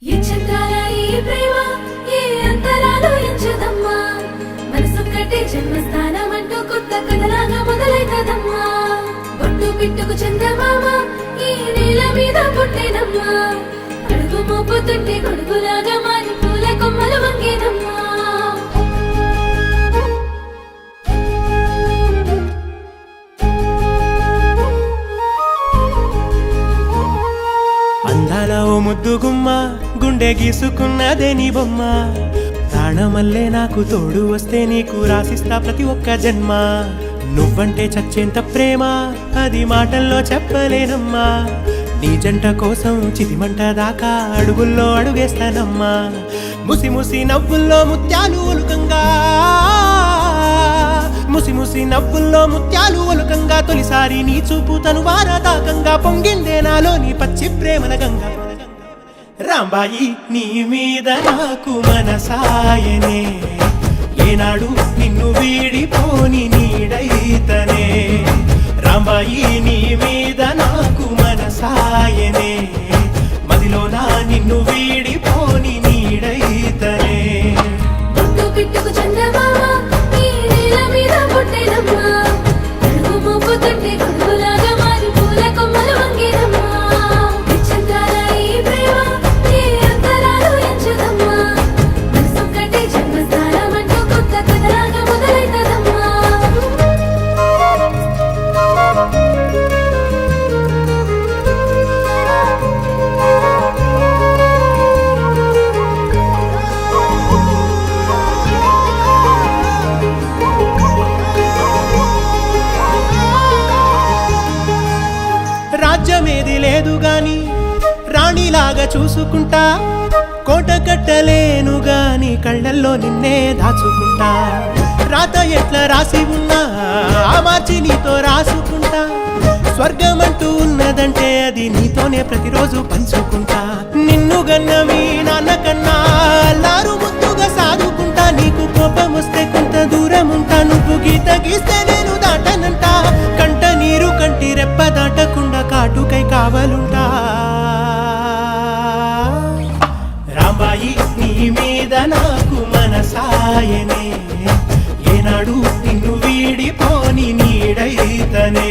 ఈ చంద్రాల ఈ ప్రేమ ఈ అంతరాలు ఎంచదమ్మా మనసొక్కటే జన్మస్థానం అంటూ కొత్త కథలాగా మొదలైతదమ్మా బొట్టు పిట్టుకు చందమామ ఈ నేల మీద పుట్టేనమ్మా అడుగు మోపుతుంటే గొడుగులాగా మారి పూల కొమ్మలు వంగేనమ్మా అందాల ఓ ముద్దుగుమ్మ గుండె గీసుకున్నదే నీ బొమ్మ ప్రాణమల్లే నాకు తోడు వస్తే నీకు రాసిస్తా ప్రతి ఒక్క జన్మ నువ్వంటే చచ్చేంత ప్రేమ అది మాటల్లో చెప్పలేనమ్మా నీ జంట కోసం చితిమంట దాకా అడుగుల్లో అడుగేస్తానమ్మా ముసి ముసి నవ్వుల్లో ముత్యాలు ఒలుకంగా ముసి ముసి నవ్వుల్లో ముత్యాలు ఒలుకంగా తొలిసారి నీ చూపు తను వారదాకంగా పొంగిందే నాలో నీ పచ్చి ప్రేమల గంగా రాంబాయి నీ మీద నాకు మనసాయనే ఏనాడు నిన్ను వీడిపోని నీడైతనే రాంబాయి నీ మీద నాకు మనసాయనే మదిలోనా నిన్ను వీడిపోని నీడైతనే బొట్టు పిట్టుకు చందమామ ఈ నేల మీద పుట్టేనమ్మా అడుగు మోపుతుంటే గొడుగులాగా మారి పూల కొమ్మలు వంగేనమ్మా ఈ చంద్రాల ఈ ప్రేమ ఈ అంతరాలు ఎంచదమ్మా మనసొక్కటే జన్మస్థానం అంటూ కొత్త కథలాగా మొదలైతదమ్మా రాజ్యమేది లేదు గాని రాణిలాగా చూసుకుంటా కోట కట్టలేను గాని కళ్ళల్లో నిన్నే దాచుకుంటా రాత ఎట్లా రాసి ఉన్నా ఆ మార్చి నీతో రాసుకుంటా స్వర్గమంటూ ఉన్నదంటే అది నీతోనే ప్రతిరోజు పంచుకుంటా నిన్ను గన్నవి నాన్నకన్నా లారు ముద్దుగా సాదుకుంటా నీకు కోపం వస్తే కొంత దూరం ఉంటా నువ్వు గీత గీస్తే నేను దాటనంట కంట నీరు కంటి రెప్ప దాటకుండా కాటుకై కావలుంటా రాంబాయి నీ మీద నాకు మనసాయనే ఏనాడు నిన్ను వీడిపోని నీడైతనే